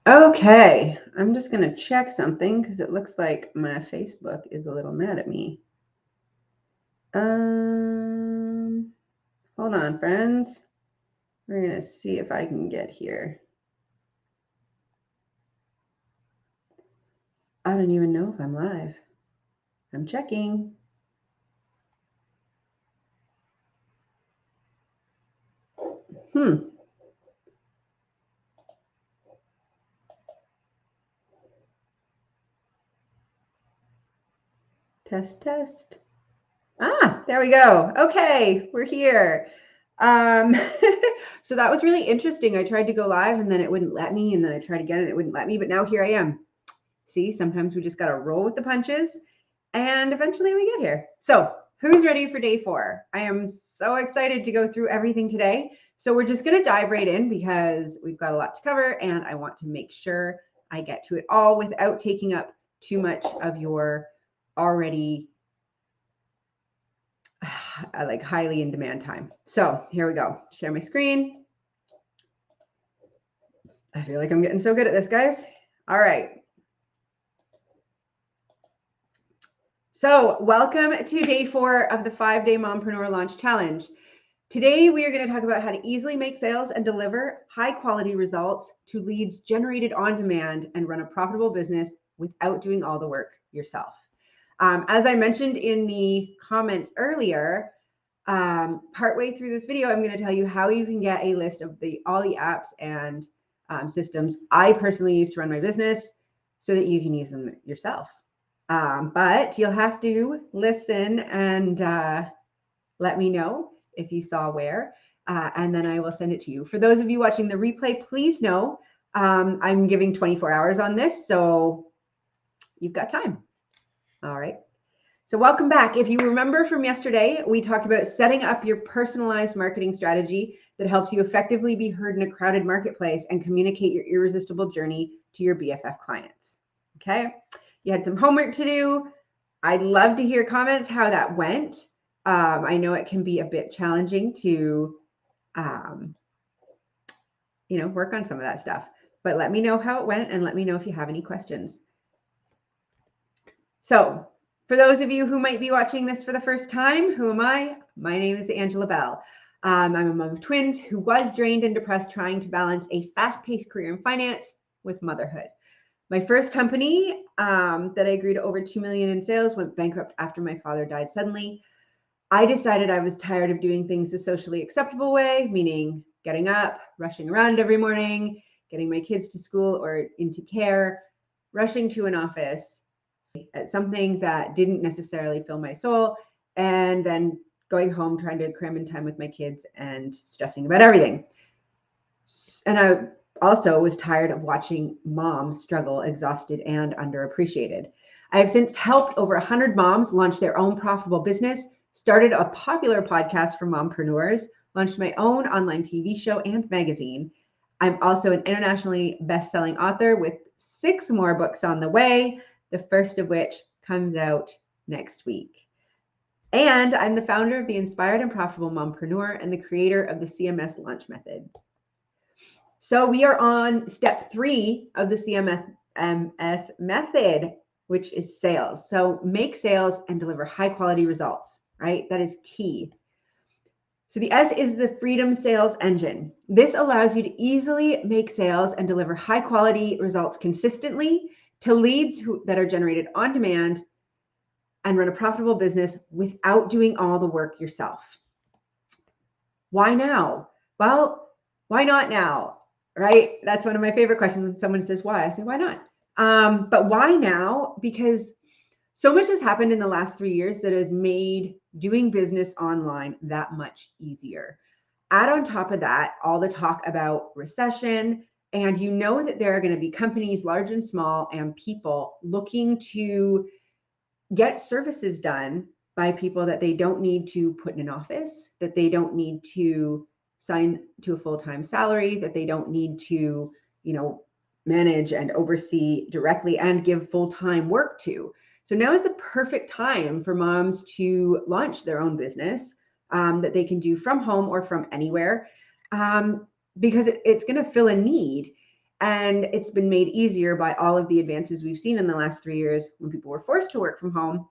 Okay, I'm just going to check something because it looks like my Facebook is a little mad at me. Hold on, friends. We're going to see if I can get here. I don't even know if I'm live. I'm checking. Test. Ah, there we go. Okay, we're here. So that was really interesting. I tried to go live and then it wouldn't let me, and then I tried again and it wouldn't let me, but now here I am. See, sometimes we just got to roll with the punches and eventually we get here. So who's ready for day 4? I am so excited to go through everything today. So we're just going to dive right in because we've got a lot to cover and I want to make sure I get to it all without taking up too much of your already like highly in demand time. So here we go. Share my screen. I feel like I'm getting so good at this, guys. All right. So welcome to day 4 of the 5-day Mompreneur Launch Challenge. Today, we are going to talk about how to easily make sales and deliver high quality results to leads generated on demand and run a profitable business without doing all the work yourself. As I mentioned in the comments earlier, partway through this video, I'm going to tell you how you can get a list of all the apps and systems I personally use to run my business so that you can use them yourself. But you'll have to listen and let me know if you saw where, and then I will send it to you. For those of you watching the replay, please know I'm giving 24 hours on this, so you've got time. All right. So welcome back. If you remember from yesterday, we talked about setting up your personalized marketing strategy that helps you effectively be heard in a crowded marketplace and communicate your irresistible journey to your BFF clients. Okay. You had some homework to do. I'd love to hear comments how that went. I know it can be a bit challenging to, work on some of that stuff, but let me know how it went and let me know if you have any questions. So for those of you who might be watching this for the first time, who am I? My name is Angela Bell. I'm a mom of twins who was drained and depressed trying to balance a fast-paced career in finance with motherhood. My first company that I grew to over 2 million in sales went bankrupt after my father died suddenly. I decided I was tired of doing things the socially acceptable way, meaning getting up, rushing around every morning, getting my kids to school or into care, rushing to an office at something that didn't necessarily fill my soul, and then going home trying to cram in time with my kids and stressing about everything. And I also was tired of watching moms struggle, exhausted and underappreciated. I have since helped over 100 moms launch their own profitable business, started a popular podcast for mompreneurs, launched my own online TV show and magazine. I'm also an internationally best-selling author with 6 more books on the way, the first of which comes out next week. And I'm the founder of the Inspired and Profitable Mompreneur and the creator of the CMS Launch Method. So we are on step 3 of the CMS method, which is sales. So make sales and deliver high quality results, right? That is key. So the S is the Freedom Sales Engine. This allows you to easily make sales and deliver high quality results consistently to leads that are generated on demand and run a profitable business without doing all the work yourself. Why now? Well, why not now? Right? That's one of my favorite questions. When someone says why, I say, why not? But why now? Because so much has happened in the last 3 years that has made doing business online that much easier. Add on top of that, all the talk about recession, and you know that there are going to be companies, large and small, and people looking to get services done by people that they don't need to put in an office, that they don't need to sign to a full-time salary, that they don't need to, manage and oversee directly and give full-time work to. So now is the perfect time for moms to launch their own business that they can do from home or from anywhere, because it's going to fill a need. And it's been made easier by all of the advances we've seen in the last 3 years when people were forced to work from home.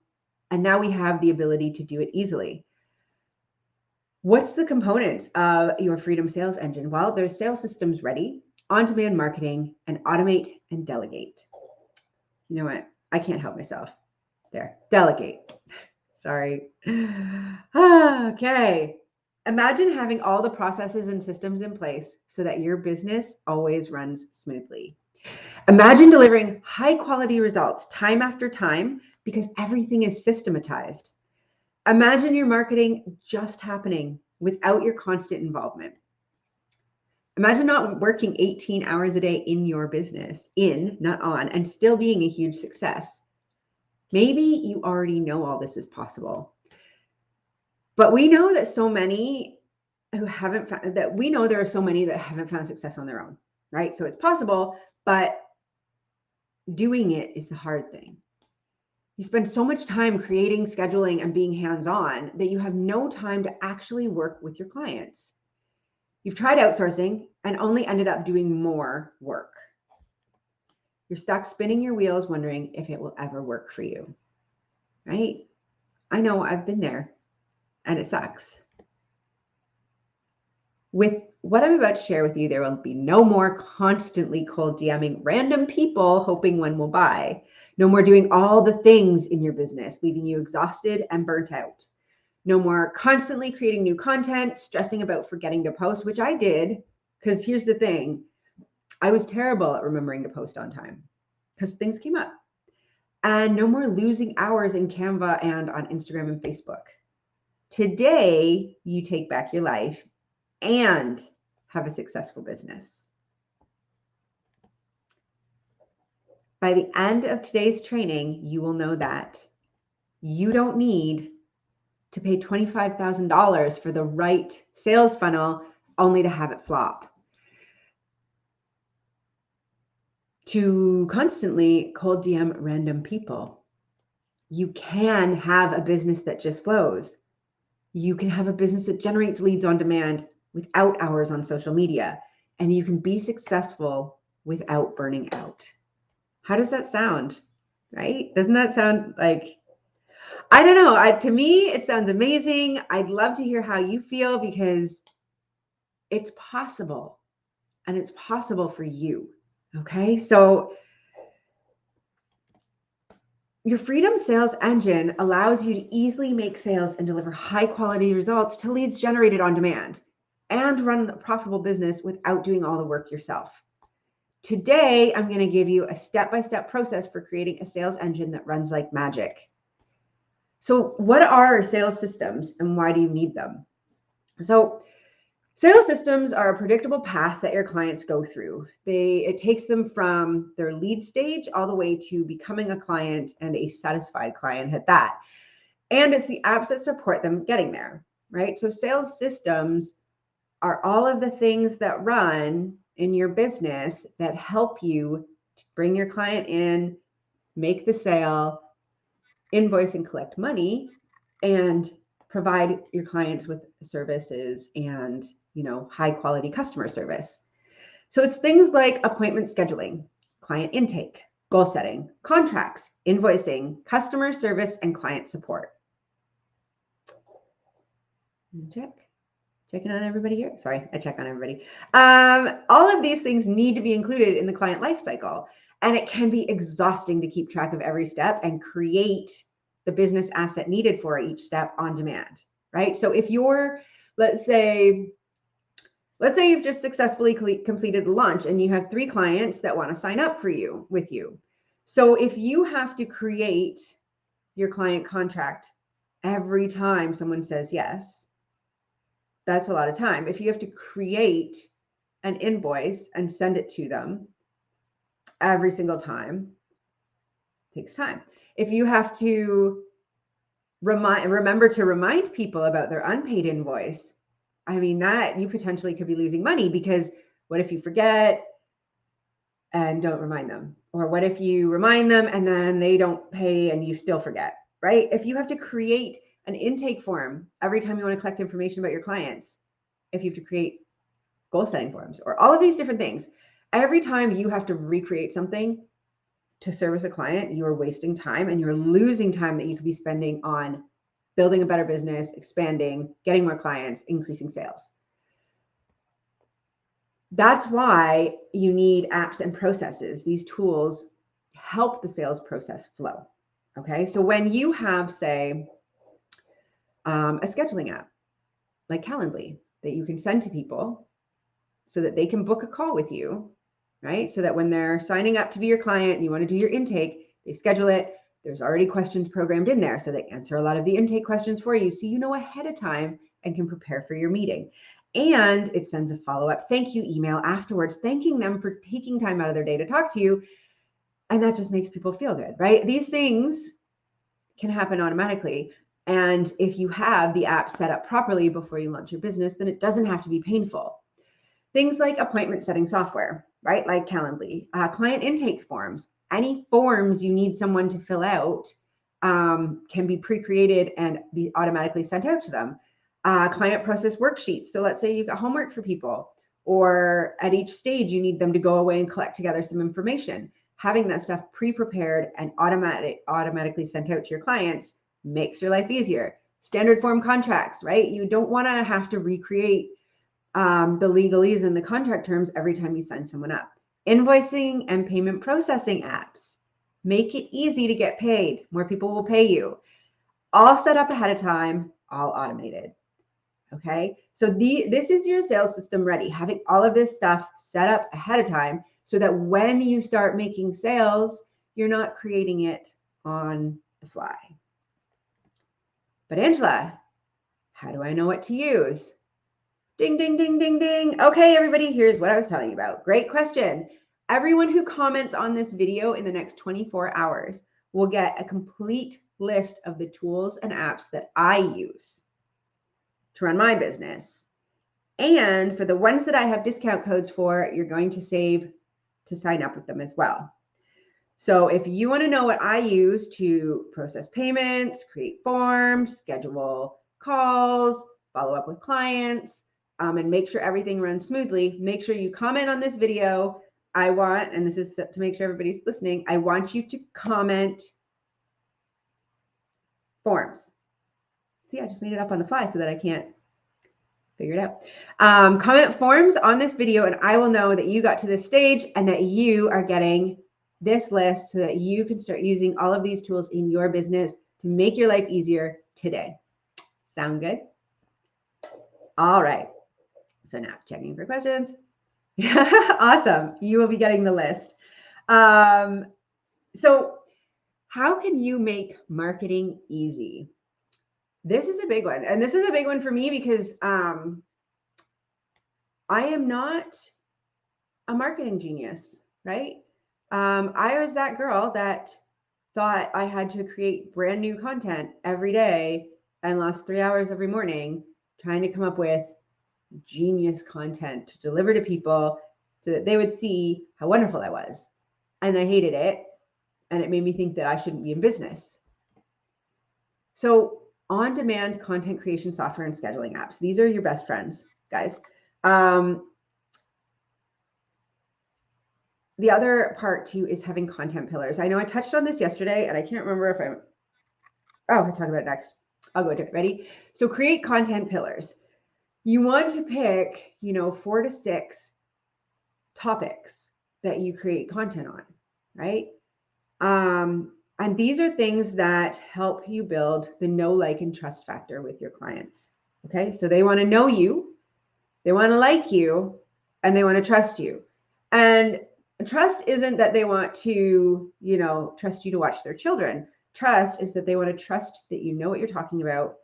And now we have the ability to do it easily. What's the components of your freedom sales engine? Well, there's sales systems ready, on-demand marketing, and automate and delegate. You know what? I can't help myself. There, delegate. Sorry. Okay. Imagine having all the processes and systems in place so that your business always runs smoothly. Imagine delivering high quality results time after time because everything is systematized. Imagine your marketing just happening without your constant involvement. Imagine not working 18 hours a day in your business, not on, and still being a huge success. Maybe you already know all this is possible. But we know that so many who haven't found that we know there are so many that haven't found success on their own, right? So it's possible, but doing it is the hard thing. You spend so much time creating, scheduling, and being hands-on that you have no time to actually work with your clients. You've tried outsourcing and only ended up doing more work. You're stuck spinning your wheels wondering if it will ever work for you, right? I know, I've been there and it sucks. With what I'm about to share with you, there will be no more constantly cold DMing random people hoping one will buy. No more doing all the things in your business, leaving you exhausted and burnt out. No more constantly creating new content, stressing about forgetting to post, which I did, because here's the thing. I was terrible at remembering to post on time because things came up. And no more losing hours in Canva and on Instagram and Facebook. Today, you take back your life and have a successful business. By the end of today's training, you will know that you don't need to pay $25,000 for the right sales funnel only to have it flop. To constantly cold DM random people. You can have a business that just flows. You can have a business that generates leads on demand without hours on social media, and you can be successful without burning out. How does that sound? Right? Doesn't that sound like, I don't know. To me, it sounds amazing. I'd love to hear how you feel because it's possible and it's possible for you. Okay. So your freedom sales engine allows you to easily make sales and deliver high quality results to leads generated on demand and run a profitable business without doing all the work yourself. Today, I'm going to give you a step-by-step process for creating a sales engine that runs like magic. So what are sales systems and why do you need them? So sales systems are a predictable path that your clients go through. It takes them from their lead stage all the way to becoming a client and a satisfied client at that. And it's the apps that support them getting there, right? So sales systems are all of the things that run in your business that help you bring your client in, make the sale, invoice and collect money, and provide your clients with services and, high quality customer service. So it's things like appointment scheduling, client intake, goal setting, contracts, invoicing, customer service, and client support. Checking on everybody here. Sorry, I check on everybody. All of these things need to be included in the client lifecycle, and it can be exhausting to keep track of every step and create the business asset needed for each step on demand, right? So if you're, let's say you've just successfully completed the launch and you have 3 clients that want to sign up with you. So if you have to create your client contract every time someone says yes, that's a lot of time. If you have to create an invoice and send it to them every single time, it takes time. If you have to remember to remind people about their unpaid invoice, that you potentially could be losing money because what if you forget and don't remind them? Or what if you remind them and then they don't pay and you still forget, right? If you have to create an intake form every time you want to collect information about your clients, if you have to create goal setting forms or all of these different things, Every time you have to recreate something to service a client, you are wasting time and you're losing time that you could be spending on building a better business, expanding, getting more clients, increasing sales. That's why you need apps and processes. These tools help the sales process flow. Okay, so when you have, say, a scheduling app like Calendly that you can send to people so that they can book a call with you, right? So that when they're signing up to be your client and you want to do your intake, they schedule it. There's already questions programmed in there, so they answer a lot of the intake questions for you, so you know ahead of time and can prepare for your meeting. And it sends a follow-up thank you email afterwards, thanking them for taking time out of their day to talk to you. And that just makes people feel good, right? These things can happen automatically. And if you have the app set up properly before you launch your business, then it doesn't have to be painful. Things like appointment setting software, right? Like Calendly, client intake forms, any forms you need someone to fill out can be pre-created and be automatically sent out to them. Client process worksheets. So let's say you've got homework for people, or at each stage you need them to go away and collect together some information. Having that stuff pre-prepared and automatically sent out to your clients makes your life easier. Standard form contracts, right? You don't want to have to recreate the legalese and the contract terms every time you sign someone up. Invoicing and payment processing apps. Make it easy to get paid. More people will pay you. All set up ahead of time, all automated. Okay, so this is your sales system ready, having all of this stuff set up ahead of time so that when you start making sales, you're not creating it on the fly. But Angela, how do I know what to use? Ding, ding, ding, ding, ding. Okay, everybody, here's what I was telling you about. Great question. Everyone who comments on this video in the next 24 hours will get a complete list of the tools and apps that I use to run my business. And for the ones that I have discount codes for, you're going to save to sign up with them as well. So if you want to know what I use to process payments, create forms, schedule calls, follow up with clients, and make sure everything runs smoothly, make sure you comment on this video. I want, and this is to make sure everybody's listening, I want you to comment forms. See, I just made it up on the fly so that I can't figure it out. Comment forms on this video, and I will know that you got to this stage and that you are getting this list so that you can start using all of these tools in your business to make your life easier today. Sound good? All right. So now checking for questions. Awesome. You will be getting the list. So how can you make marketing easy? This is a big one. And this is a big one for me because I am not a marketing genius, right? I was that girl that thought I had to create brand new content every day and lost 3 hours every morning trying to come up with genius content to deliver to people so that they would see how wonderful I was. And I hated it. And it made me think that I shouldn't be in business. So on-demand content creation software and scheduling apps, these are your best friends, guys. The other part too is having content pillars. I know I touched on this yesterday and I can't remember if I'll talk about it next. I'll go into it. Ready? So create content pillars. You want to pick, 4 to 6 topics that you create content on, right? And these are things that help you build the know, like, and trust factor with your clients. Okay. So they want to know you, they want to like you, and they want to trust you. And trust isn't that they want to, trust you to watch their children. Trust is that they want to trust that you know what you're talking about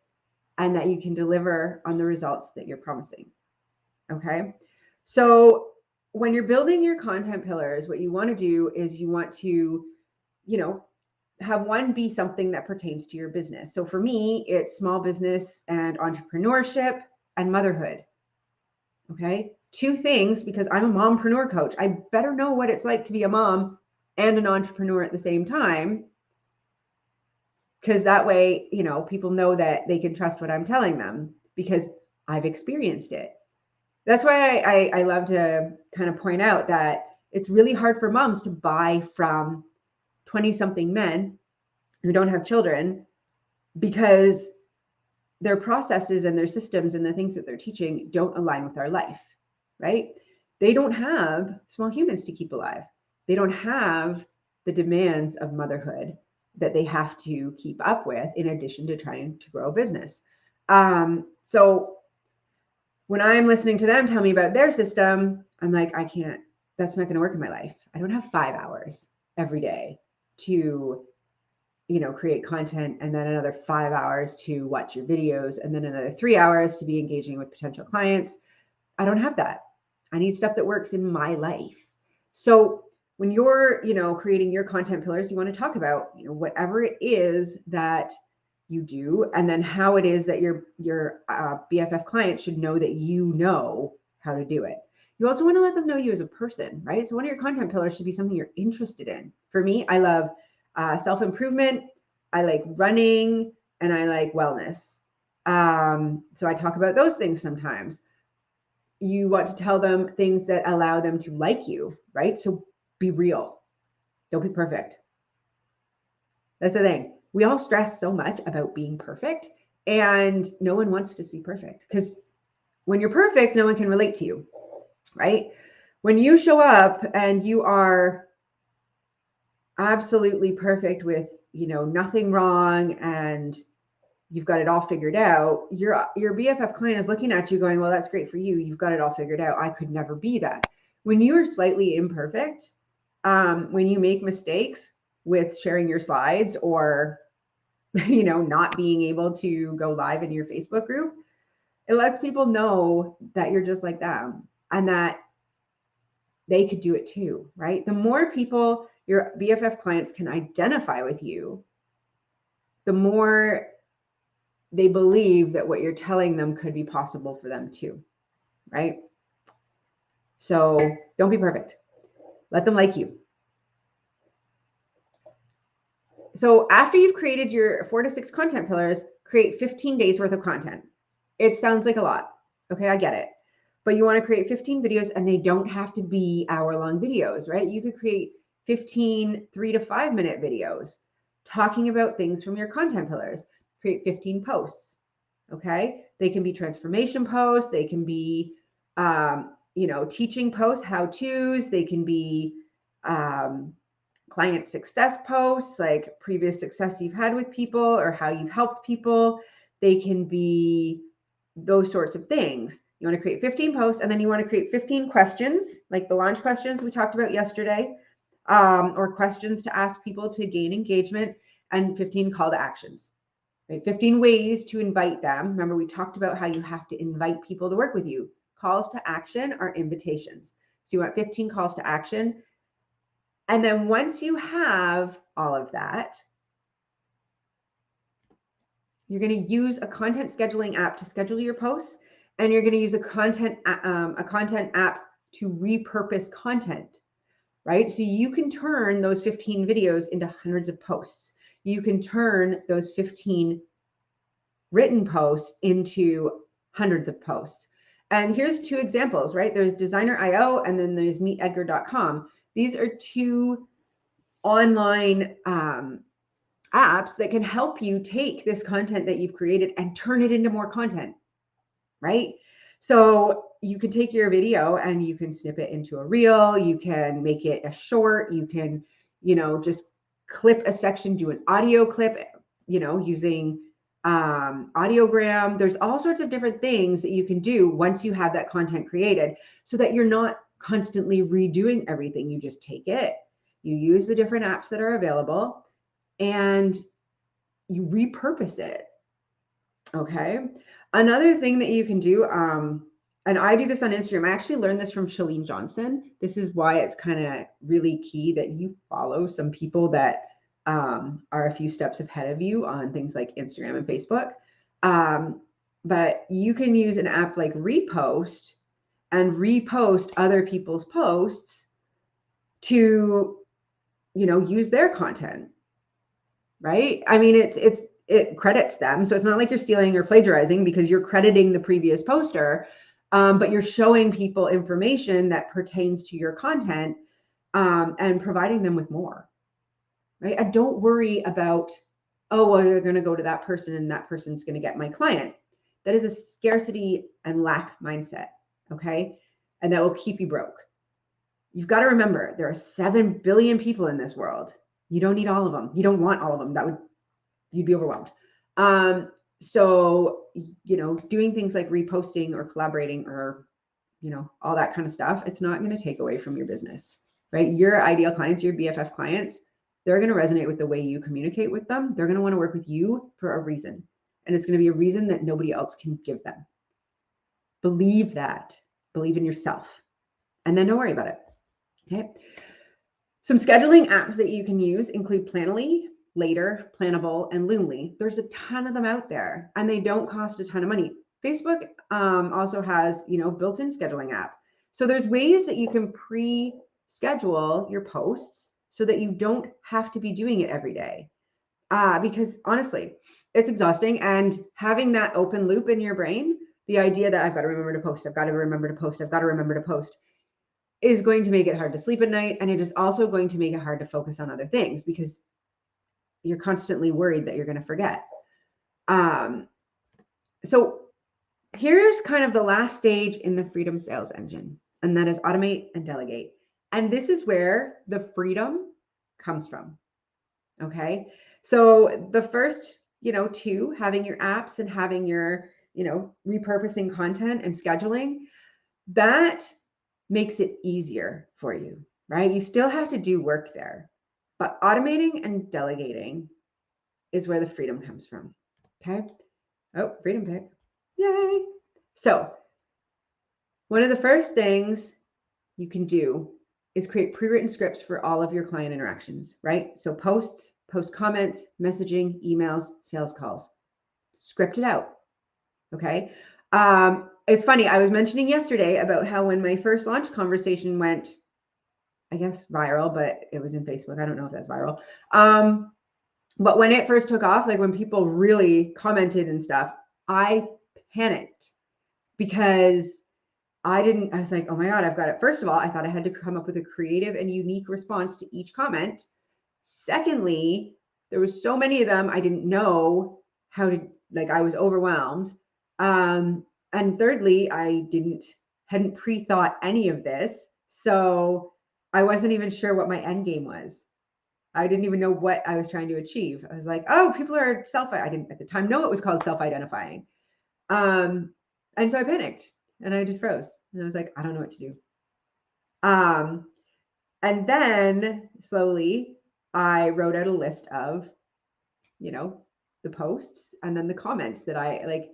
and that you can deliver on the results that you're promising. Okay. So when you're building your content pillars, what you want to do is you want to, have one be something that pertains to your business. So for me, it's small business and entrepreneurship and motherhood. Okay. 2 things, because I'm a mompreneur coach. I better know what it's like to be a mom and an entrepreneur at the same time. Because that way, people know that they can trust what I'm telling them because I've experienced it. That's why I love to kind of point out that, It's really hard for moms to buy from 20-something men who don't have children because their processes and their systems and the things that they're teaching don't align with our life, right? They don't have small humans to keep alive. They don't have the demands of motherhood that they have to keep up with in addition to trying to grow a business. So when I'm listening to them tell me about their system, I'm like, I can't, that's not going to work in my life. I don't have 5 hours every day to, create content, and then another 5 hours to watch your videos, and then another 3 hours to be engaging with potential clients. I don't have that. I need stuff that works in my life. So when you're, creating your content pillars, you want to talk about, whatever it is that you do, and then how it is that your BFF client should know that you know how to do it. You also want to let them know you as a person, right? So one of your content pillars should be something you're interested in. For me, I love self-improvement, I like running, and I like wellness. So I talk about those things sometimes. You want to tell them things that allow them to like you, right? So be real. Don't be perfect. That's the thing. We all stress so much about being perfect, and no one wants to see perfect, because when you're perfect, no one can relate to you, right? When you show up and you are absolutely perfect with, nothing wrong, and you've got it all figured out, your BFF client is looking at you going, well, that's great for you. You've got it all figured out. I could never be that. When you are slightly imperfect, when you make mistakes with sharing your slides, or, not being able to go live in your Facebook group, it lets people know that you're just like them and that they could do it too, right? The more people your BFF clients can identify with you, the more they believe that what you're telling them could be possible for them too, right? So don't be perfect. Let them like you. So after you've created your 4 to 6 content pillars, create 15 days worth of content. It sounds like a lot. Okay, I get it. But you want to create 15 videos, and they don't have to be hour-long videos, right? You could create 15 3 to 5 minute videos talking about things from your content pillars. Create 15 posts. Okay, they can be transformation posts, they can be teaching posts, how-tos, they can be client success posts, like previous success you've had with people or how you've helped people. They can be those sorts of things. You want to create 15 posts, and then you want to create 15 questions, like the launch questions we talked about yesterday, or questions to ask people to gain engagement, and 15 call to actions. Right? 15 ways to invite them. Remember, we talked about how you have to invite people to work with you. Calls to action are invitations. So you want 15 calls to action. And then once you have all of that, you're going to use a content scheduling app to schedule your posts, and you're going to use a content app to repurpose content, right? So you can turn those 15 videos into hundreds of posts. You can turn those 15 written posts into hundreds of posts. And here's 2 examples, right? There's Designer.io, and then there's MeetEdgar.com. These are 2 online apps that can help you take this content that you've created and turn it into more content, right? So you can take your video and you can snip it into a reel, you can make it a short, you can, just clip a section, do an audio clip, using audiogram. There's all sorts of different things that you can do once you have that content created, so that you're not constantly redoing everything. You just take it, you use the different apps that are available, and you repurpose it. Okay. Another thing that you can do, and I do this on Instagram. I actually learned this from Chalene Johnson. This is why it's kind of really key that you follow some people that are a few steps ahead of you on things like Instagram and Facebook. But you can use an app like Repost and repost other people's posts to, use their content, right? I mean, it credits them. So it's not like you're stealing or plagiarizing, because you're crediting the previous poster, but you're showing people information that pertains to your content. and providing them with more, right? And don't worry about, oh, well, you're going to go to that person and that person's going to get my client. That is a scarcity and lack mindset, okay? And that will keep you broke. You've got to remember there are 7 billion people in this world. You don't need all of them. You don't want all of them. You'd be overwhelmed. So, doing things like reposting or collaborating or, all that kind of stuff, it's not going to take away from your business, right? Your ideal clients, your BFF clients, they're going to resonate with the way you communicate with them. They're going to want to work with you for a reason. And it's going to be a reason that nobody else can give them. Believe that. Believe in yourself. And then don't worry about it. Okay. Some scheduling apps that you can use include Planoly, Later, Planable, and Loomly. There's a ton of them out there, and they don't cost a ton of money. Facebook also has, built-in scheduling app. So there's ways that you can pre-schedule your posts so that you don't have to be doing it every day. Because honestly, it's exhausting, and having that open loop in your brain, the idea that I've got to remember to post, I've got to remember to post, I've got to remember to post, is going to make it hard to sleep at night. And it is also going to make it hard to focus on other things because you're constantly worried that you're going to forget. So here's kind of the last stage in the freedom sales engine, and that is automate and delegate. And this is where the freedom comes from. Okay. So the first, two, having your apps and having your, repurposing content and scheduling, that makes it easier for you, right? You still have to do work there, but automating and delegating is where the freedom comes from. Okay. Oh, freedom pick. Yay. So one of the first things you can do is create pre-written scripts for all of your client interactions, right? So posts, post comments, messaging, emails, sales calls, script it out. Okay. It's funny. I was mentioning yesterday about how when my first launch conversation went, I guess viral, but it was in Facebook. I don't know if that's viral. But when it first took off, like when people really commented and stuff, I panicked because I was like, oh my God, I've got it. First of all, I thought I had to come up with a creative and unique response to each comment. Secondly, there was so many of them, I didn't know how to, I was overwhelmed. And thirdly, I hadn't pre-thought any of this. So I wasn't even sure what my end game was. I didn't even know what I was trying to achieve. I was like, oh, people are I didn't at the time know it was called self-identifying. And so I panicked and I just froze. And I was like, I don't know what to do. And then slowly I wrote out a list of, the posts and then the comments that I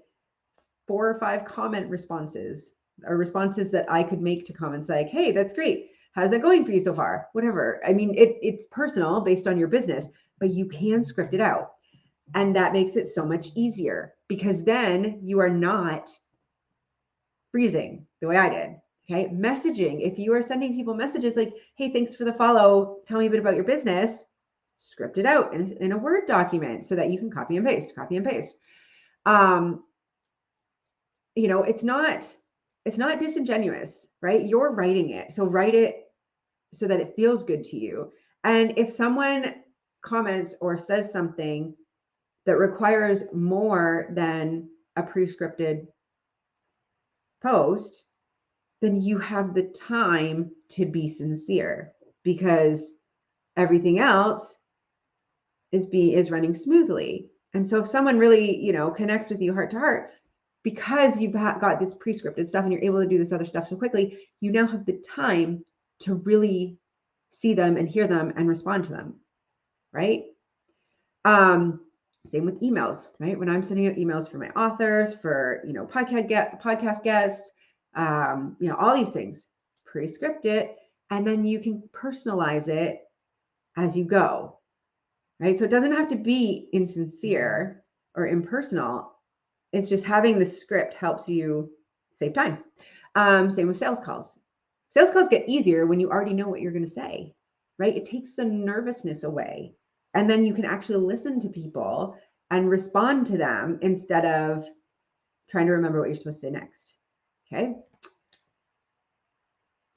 4 or 5 comment responses or responses that I could make to comments like, hey, that's great. How's that going for you so far? Whatever. I mean, it's personal based on your business, but you can script it out. And that makes it so much easier because then you are not freezing the way I did. Okay. Messaging. If you are sending people messages like, hey, thanks for the follow, tell me a bit about your business, script it out in a Word document so that you can copy and paste. It's not disingenuous, right? You're writing it. So write it so that it feels good to you. And if someone comments or says something that requires more than a pre-scripted post, then you have the time to be sincere because everything else is running smoothly. And so if someone really, connects with you heart to heart, because you've got this pre-scripted stuff and you're able to do this other stuff so quickly, you now have the time to really see them and hear them and respond to them, right? Same with emails, right? When I'm sending out emails for my authors, for, podcast guests, all these things, pre-script it, and then you can personalize it as you go, right? So it doesn't have to be insincere or impersonal. It's just having the script helps you save time. Same with sales calls. Sales calls get easier when you already know what you're going to say, right? It takes the nervousness away. And then you can actually listen to people and respond to them instead of trying to remember what you're supposed to say next. Okay.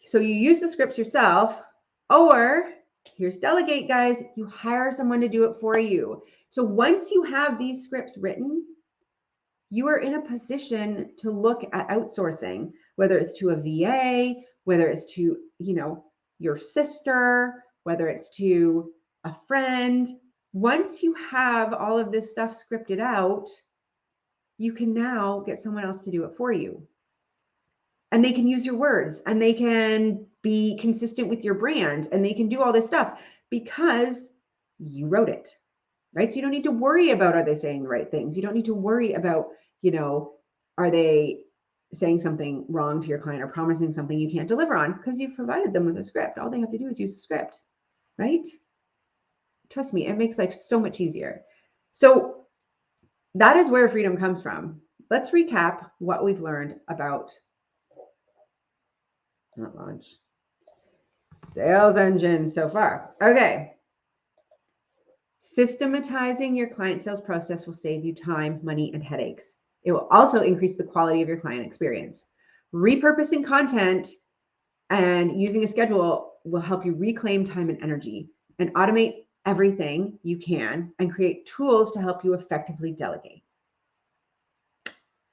So you use the scripts yourself, Or here's delegate, guys. You hire someone to do it for you. So once you have these scripts written, you are in a position to look at outsourcing, whether it's to a VA, whether it's to, your sister, whether it's to a friend. Once you have all of this stuff scripted out, you can now get someone else to do it for you. And they can use your words, and they can be consistent with your brand, and they can do all this stuff because you wrote it, right? So you don't need to worry about, are they saying the right things? You don't need to worry about, are they saying something wrong to your client or promising something you can't deliver on, because you've provided them with a script. All they have to do is use the script, right? Trust me, it makes life so much easier. So that is where freedom comes from. Let's recap what we've learned about not launch, sales engine so far. Okay. Systematizing your client sales process will save you time, money, and headaches. It will also increase the quality of your client experience. Repurposing content and using a schedule will help you reclaim time and energy, and automate everything you can and create tools to help you effectively delegate.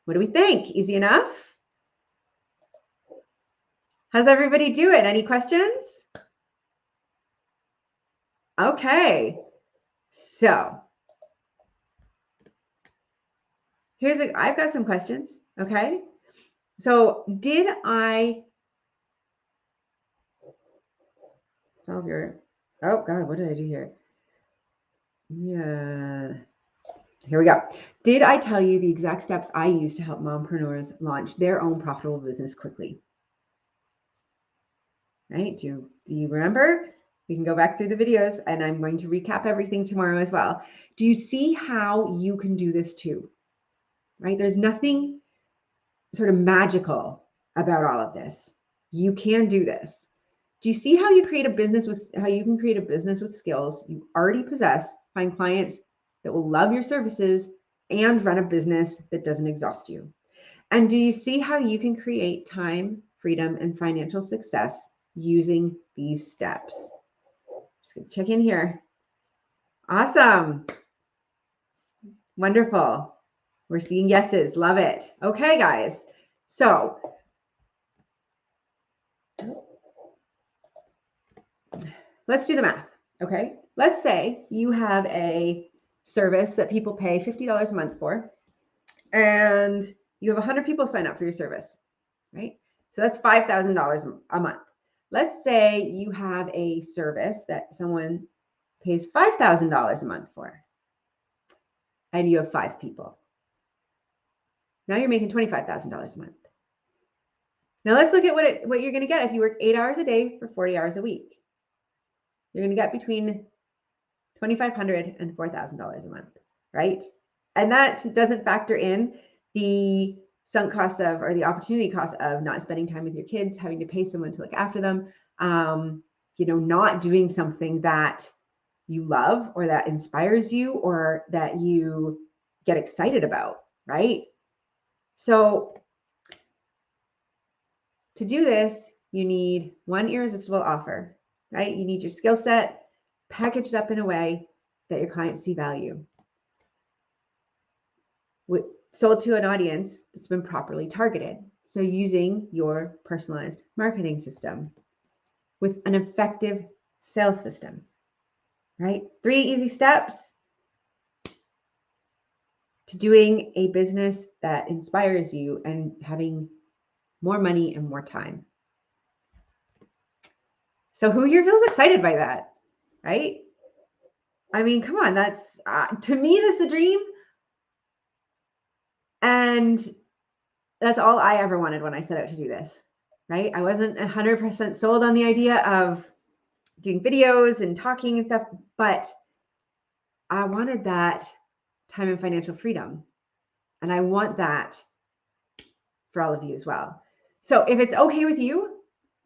What do we think? Easy enough? How's everybody doing? Any questions? Okay. So I've got some questions. Okay. So did I solve your, oh God, what did I do here? Yeah. Here we go. Did I tell you the exact steps I use to help mompreneurs launch their own profitable business quickly? Right? Do you remember? We can go back through the videos, and I'm going to recap everything tomorrow as well. Do you see how you can do this too? Right? There's nothing sort of magical about all of this. You can do this. Do you see how you can create a business with skills you already possess, find clients that will love your services, and run a business that doesn't exhaust you? And do you see how you can create time, freedom, and financial success using these steps? Just gonna check in here. Awesome. Wonderful. We're seeing yeses. Love it. Okay, guys. So let's do the math. Okay. Let's say you have a service that people pay $50 a month for, and you have 100 people sign up for your service, right? So that's $5,000 a month. Let's say you have a service that someone pays $5,000 a month for, and you have 5 people. Now you're making $25,000 a month. Now let's look at what you're going to get if you work 8 hours a day for 40 hours a week. You're going to get between $2,500 and $4,000 a month, right? And that doesn't factor in the sunk cost of, or the opportunity cost of, not spending time with your kids, having to pay someone to look after them, not doing something that you love or that inspires you or that you get excited about, right? So to do this, you need one irresistible offer, right? You need your skill set packaged up in a way that your clients see value, sold to an audience that's been properly targeted. So using your personalized marketing system with an effective sales system, right? 3 easy steps to doing a business that inspires you and having more money and more time. So who here feels excited by that, right? I mean, come on, that's, to me, that's a dream. And that's all I ever wanted when I set out to do this, right? I wasn't 100% sold on the idea of doing videos and talking and stuff, but I wanted that time and financial freedom. And I want that for all of you as well. So if it's okay with you,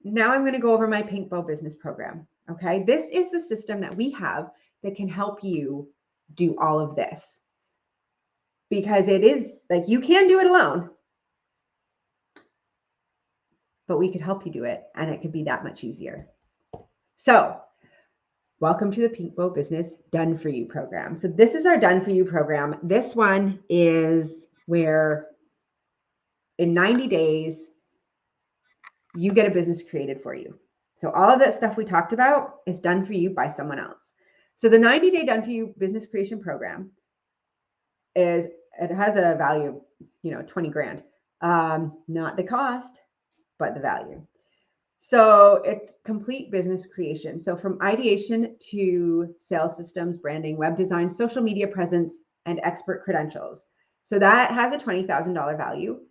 now I'm going to go over my Pink Bow Business Program. Okay. This is the system that we have that can help you do all of this, because it is like, you can do it alone, but we could help you do it, and it could be that much easier. So welcome to the Pink Bow Business Done For You program. So this is our Done For You program. This one is where in 90 days, you get a business created for you. So all of that stuff we talked about is done for you by someone else. So the 90-day Done For You business creation program it has a value of, 20 grand. Not the cost, but the value. So it's complete business creation. So from ideation to sales systems, branding, web design, social media presence, and expert credentials. So that has a $20,000 value.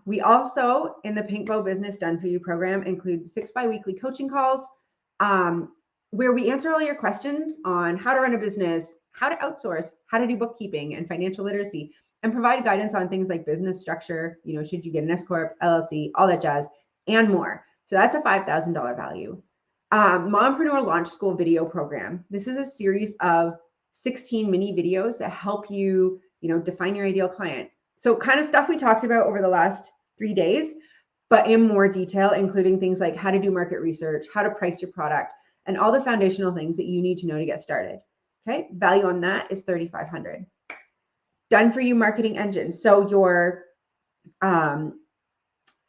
We also, in the Pink Bow Business Done For You program, include 6 bi-weekly coaching calls where we answer all your questions on how to run a business, how to outsource, how to do bookkeeping and financial literacy, and provide guidance on things like business structure, should you get an S Corp, LLC, all that jazz, and more. So that's a $5,000 value. Mompreneur Launch School video program. This is a series of 16 mini videos that help you, define your ideal client. So kind of stuff we talked about over the last 3 days, but in more detail, including things like how to do market research, how to price your product, and all the foundational things that you need to know to get started. Okay, value on that is $3,500. Done For You marketing engine. So your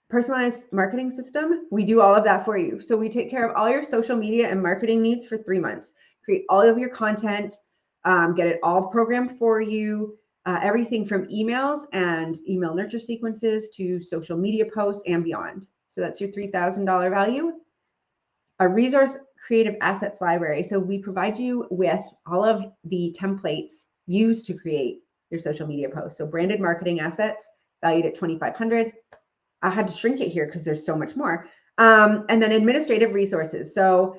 personalized marketing system, we do all of that for you. So we take care of all your social media and marketing needs for 3 months. Create all of your content, get it all programmed for you, everything from emails and email nurture sequences to social media posts and beyond. So that's your $3,000 value. A resource creative assets library. So we provide you with all of the templates used to create your social media posts. So branded marketing assets valued at $2,500. I had to shrink it here because there's so much more. And then administrative resources. So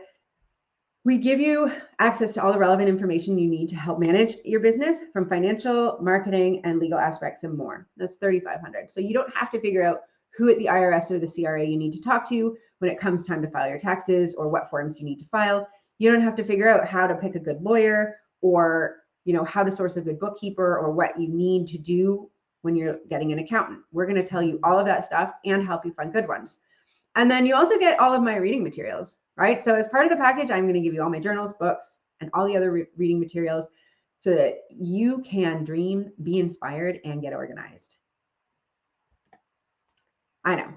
we give you access to all the relevant information you need to help manage your business, from financial, marketing, and legal aspects and more. That's $3,500. So you don't have to figure out who at the IRS or the CRA you need to talk to when it comes time to file your taxes or what forms you need to file. You don't have to figure out how to pick a good lawyer or how to source a good bookkeeper or what you need to do when you're getting an accountant. We're going to tell you all of that stuff and help you find good ones. And then you also get all of my reading materials, right? So as part of the package, I'm going to give you all my journals, books, and all the other reading materials so that you can dream, be inspired, and get organized. I know.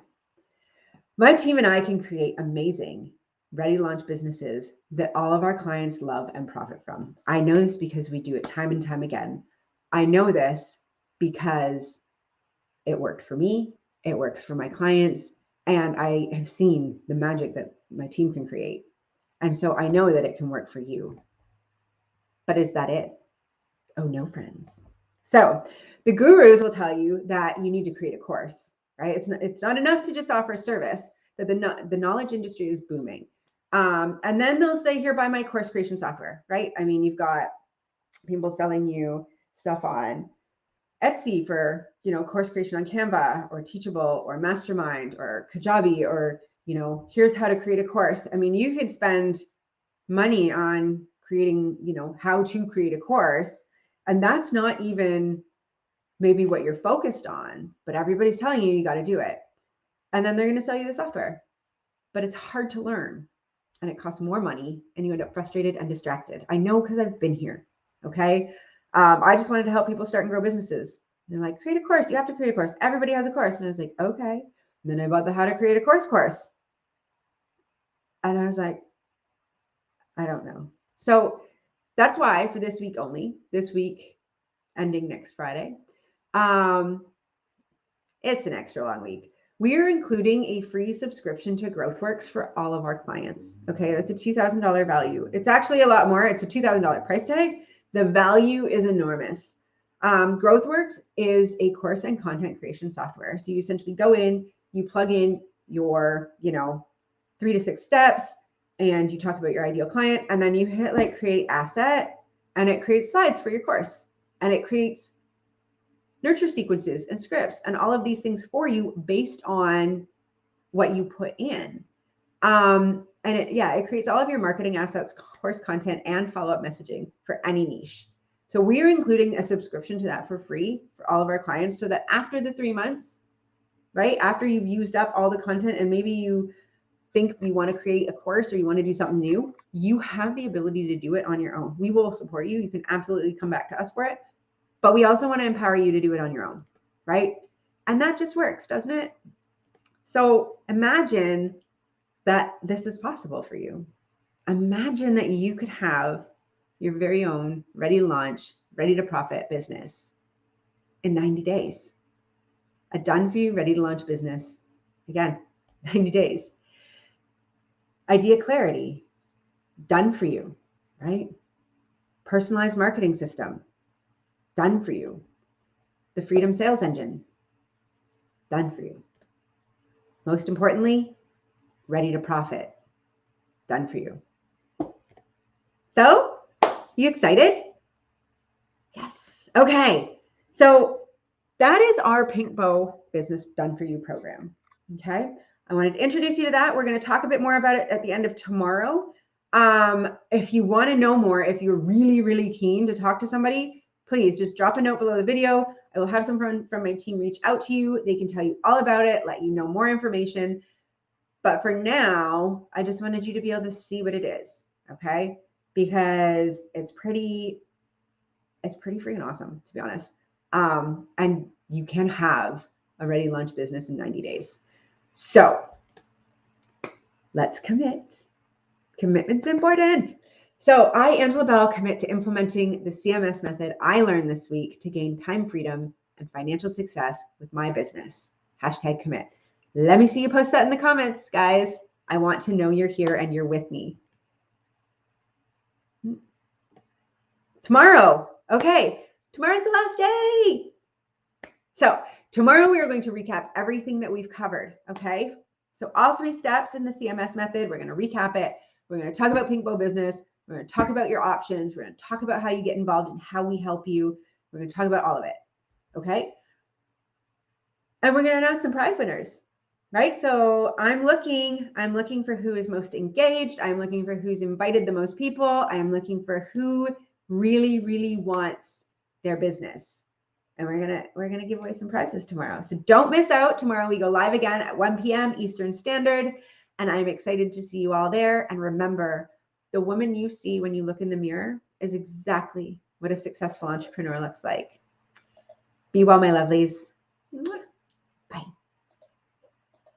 My team and I can create amazing, ready to launch businesses that all of our clients love and profit from. I know this because we do it time and time again. I know this because it worked for me, it works for my clients, and I have seen the magic that my team can create. And so I know that it can work for you. But is that it? Oh no, friends. So the gurus will tell you that you need to create a course, right? It's not enough to just offer a service, that the knowledge industry is booming. And then they'll say, here, buy my course creation software, right? I mean, you've got people selling you stuff on Etsy for, course creation on Canva or Teachable or Mastermind or Kajabi or, here's how to create a course. I mean, you could spend money on creating, how to create a course. And that's not even maybe what you're focused on, but everybody's telling you got to do it. And then they're going to sell you the software, but it's hard to learn and it costs more money and you end up frustrated and distracted. I know, because I've been here. Okay. I just wanted to help people start and grow businesses. And they're like, create a course. You have to create a course. Everybody has a course. And I was like, okay. And then I bought the how to create a course. And I was like, I don't know. So that's why for this week only, this week ending next Friday, it's an extra long week. We are including a free subscription to GrowthWorks for all of our clients. Okay, that's a $2,000 value. It's actually a lot more. It's a $2,000 price tag. The value is enormous. GrowthWorks is a course and content creation software. So you essentially go in, you plug in your, 3 to 6 steps, and you talk about your ideal client, and then you hit like create asset, and it creates slides for your course, and it creates nurture sequences and scripts and all of these things for you based on what you put in. And it creates all of your marketing assets, course content, and follow-up messaging for any niche. So we are including a subscription to that for free for all of our clients, so that after the 3 months, right, after you've used up all the content and maybe you think you want to create a course or you want to do something new, you have the ability to do it on your own. We will support you. You can absolutely come back to us for it. But we also want to empower you to do it on your own, right? And that just works, doesn't it? So imagine that this is possible for you. Imagine that you could have your very own ready to launch, ready to profit business in 90 days. A done for you, ready to launch business. Again, 90 days. Idea clarity, done for you, right? Personalized marketing system, done for you. The Freedom Sales Engine, done for you. Most importantly, ready to profit, done for you. So, you excited? Yes. Okay. So that is our Pink Bow Business Done For You program. Okay. I wanted to introduce you to that. We're going to talk a bit more about it at the end of tomorrow. If you want to know more, if you're really, really keen to talk to somebody, please just drop a note below the video. I will have someone from my team reach out to you. They can tell you all about it, let you know more information. But for now, I just wanted you to be able to see what it is. Okay. Because it's pretty freaking awesome, to be honest. And you can have a ready launch business in 90 days. So let's commit. Commitment's important. So I, Angela Bell, commit to implementing the CMS method I learned this week to gain time freedom and financial success with my business. #commit. Let me see you post that in the comments, guys. I want to know you're here and you're with me. Tomorrow. Okay. Tomorrow's the last day. So tomorrow we are going to recap everything that we've covered. Okay. So all 3 steps in the CMS method, we're going to recap it. We're going to talk about Pink Bow Business. We're going to talk about your options. We're going to talk about how you get involved and how we help you. We're going to talk about all of it. Okay. And we're going to announce some prize winners, right? So I'm looking for who is most engaged. I'm looking for who's invited the most people. I'm looking for who really, really wants their business. And we're gonna give away some prizes tomorrow. So don't miss out. Tomorrow we go live again at 1 p.m. Eastern Standard. And I'm excited to see you all there. And remember, the woman you see when you look in the mirror is exactly what a successful entrepreneur looks like. Be well, my lovelies. Bye.